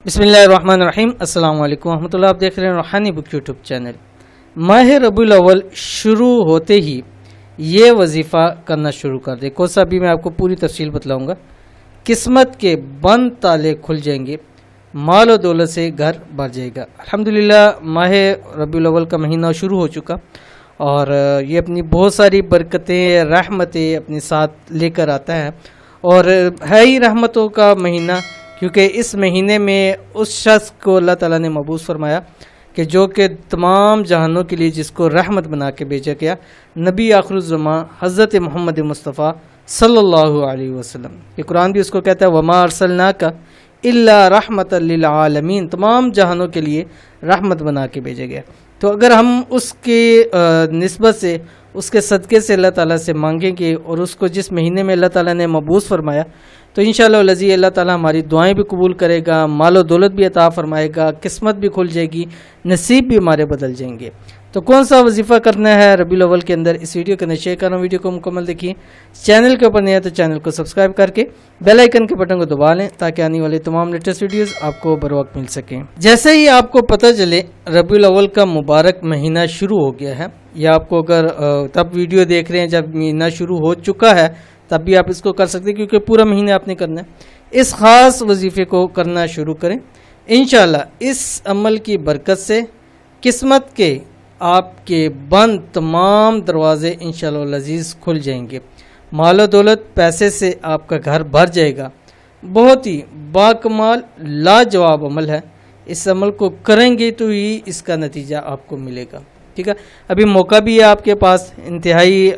بسم اللہ الرحمن الرحیم۔ السلام علیکم ورحمۃ اللہ۔ آپ دیکھ رہے ہیں روحانی بک یوٹیوب چینل۔ ماہ ربیع الاول شروع ہوتے ہی یہ وظیفہ کرنا شروع کر دیں۔ کون سا بھی میں آپ کو پوری تفصیل بتلاؤں گا۔ قسمت کے بند تالے کھل جائیں گے، مال و دولت سے گھر بھر جائے گا۔ الحمدللہ ماہ ربیع الاول کا مہینہ شروع ہو چکا اور یہ اپنی بہت ساری برکتیں رحمتیں اپنے ساتھ لے کر آتا ہے، اور ہے ہی رحمتوں کا مہینہ، کیونکہ اس مہینے میں اس شخص کو اللہ تعالیٰ نے مبعوث فرمایا کہ جو کہ تمام جہانوں کے لیے جس کو رحمت بنا کے بھیجا گیا، نبی آخر الزماں حضرت محمد مصطفیٰ صلی اللہ علیہ وسلم۔ یہ قرآن بھی اس کو کہتا ہے وَمَا أَرْسَلْنَاكَ إِلَّا رَحْمَةً لِّلْعَالَمِينَ، تمام جہانوں کے لیے رحمت بنا کے بھیجا گیا۔ تو اگر ہم اس کی نسبت سے، اس کے صدقے سے اللہ تعالیٰ سے مانگیں گے، اور اس کو جس مہینے میں اللہ تعالیٰ نے مبعوث فرمایا، تو انشاءاللہ العزیز اللہ تعالیٰ ہماری دعائیں بھی قبول کرے گا، مال و دولت بھی عطا فرمائے گا، قسمت بھی کھل جائے گی، نصیب بھی ہمارے بدل جائیں گے۔ تو کون سا وظیفہ کرنا ہے ربیع الاول کے اندر، اس ویڈیو کے اندر شیئر کر رہا ہوں۔ ویڈیو کو مکمل دیکھیے، چینل کے اوپر نہیں ہے تو چینل کو سبسکرائب کر کے بیل آئیکن کے بٹن کو دبا لیں تاکہ آنے والے تمام لیٹسٹ ویڈیوز آپ کو بر وقت مل سکیں۔ جیسے ہی آپ کو پتہ چلے ربیع الاول کا مبارک مہینہ شروع ہو گیا ہے، یا آپ کو اگر تب ویڈیو دیکھ رہے ہیں جب مہینہ شروع ہو چکا ہے تب بھی آپ اس کو کر سکتے ہیں، کیونکہ پورا مہینہ آپ نے کرنا ہے۔ اس خاص وظیفے کو کرنا شروع کریں، انشاءاللہ اس عمل کی برکت سے قسمت کے آپ کے بند تمام دروازے انشاءاللہ العزیز کھل جائیں گے، مال و دولت پیسے سے آپ کا گھر بھر جائے گا۔ بہت ہی باکمال لاجواب عمل ہے، اس عمل کو کریں گے تو ہی اس کا نتیجہ آپ کو ملے گا، ٹھیک ہے۔ ابھی موقع بھی ہے آپ کے پاس، انتہائی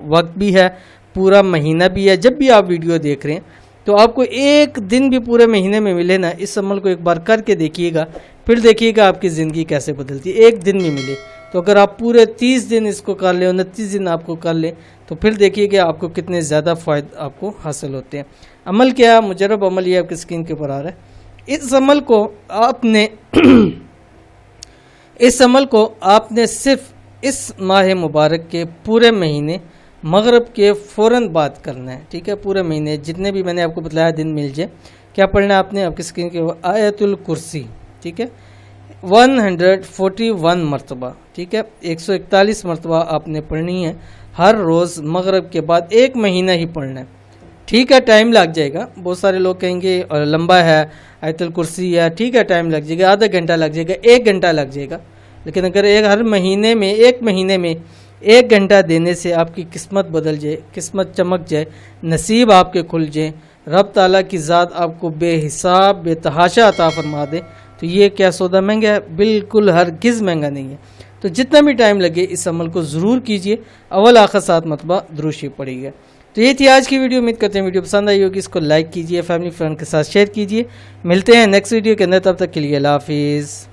وقت بھی ہے، پورا مہینہ بھی ہے۔ جب بھی آپ ویڈیو دیکھ رہے ہیں تو آپ کو ایک دن بھی پورے مہینے میں ملے نا، اس عمل کو ایک بار کر کے دیکھیے گا، پھر دیکھیے گا آپ کی زندگی کیسے بدلتی ہے۔ ایک دن میں ملے تو اگر آپ پورے 30 دن اس کو کر لیں، 29 دن آپ کو کر لیں، تو پھر دیکھیے گا آپ کو کتنے زیادہ فوائد آپ کو حاصل ہوتے ہیں۔ عمل کیا؟ مجرب عمل یہ آپ کی اسکرین کے اوپر آ رہا ہے۔ اس عمل کو آپ نے صرف اس ماہ مبارک کے پورے مہینے مغرب کے فوراً بعد کرنا ہے، ٹھیک ہے۔ پورے مہینے جتنے بھی میں نے آپ کو بتلایا دن مل جائے، کیا پڑھنا ہے آپ نے؟ آپ کی اسکرین کے آیت الکرسی، ٹھیک ہے، 141 مرتبہ، ٹھیک ہے، 141 مرتبہ آپ نے پڑھنی ہے ہر روز مغرب کے بعد، ایک مہینہ ہی پڑھنا ہے، ٹھیک ہے۔ ٹائم لگ جائے گا، بہت سارے لوگ کہیں گے لمبا ہے آیت الکرسی ہے، ٹھیک ہے، ٹائم لگ جائے گا، آدھا گھنٹہ لگ جائے گا، 1 گھنٹہ لگ جائے گا، لیکن اگر ہر مہینے میں ایک مہینے میں 1 گھنٹہ دینے سے آپ کی قسمت بدل جائے، قسمت چمک جائے، نصیب آپ کے کھل جائیں، رب تعالیٰ کی ذات آپ کو بے حساب بے تحاشا عطا فرما دے، تو یہ کیا سودا مہنگا ہے؟ بالکل ہرگز مہنگا نہیں ہے۔ تو جتنا بھی ٹائم لگے اس عمل کو ضرور کیجئے، اول آخر 7 مرتبہ درود شریف پڑھیے گا۔ تو یہ تھی آج کی ویڈیو، امید کرتے ہیں ویڈیو پسند آئی ہوگی، اس کو لائک کیجئے، فیملی فرینڈ کے ساتھ شیئر کیجئے۔ ملتے ہیں نیکسٹ ویڈیو کے اندر، تب تک کے لیے اللہ حافظ۔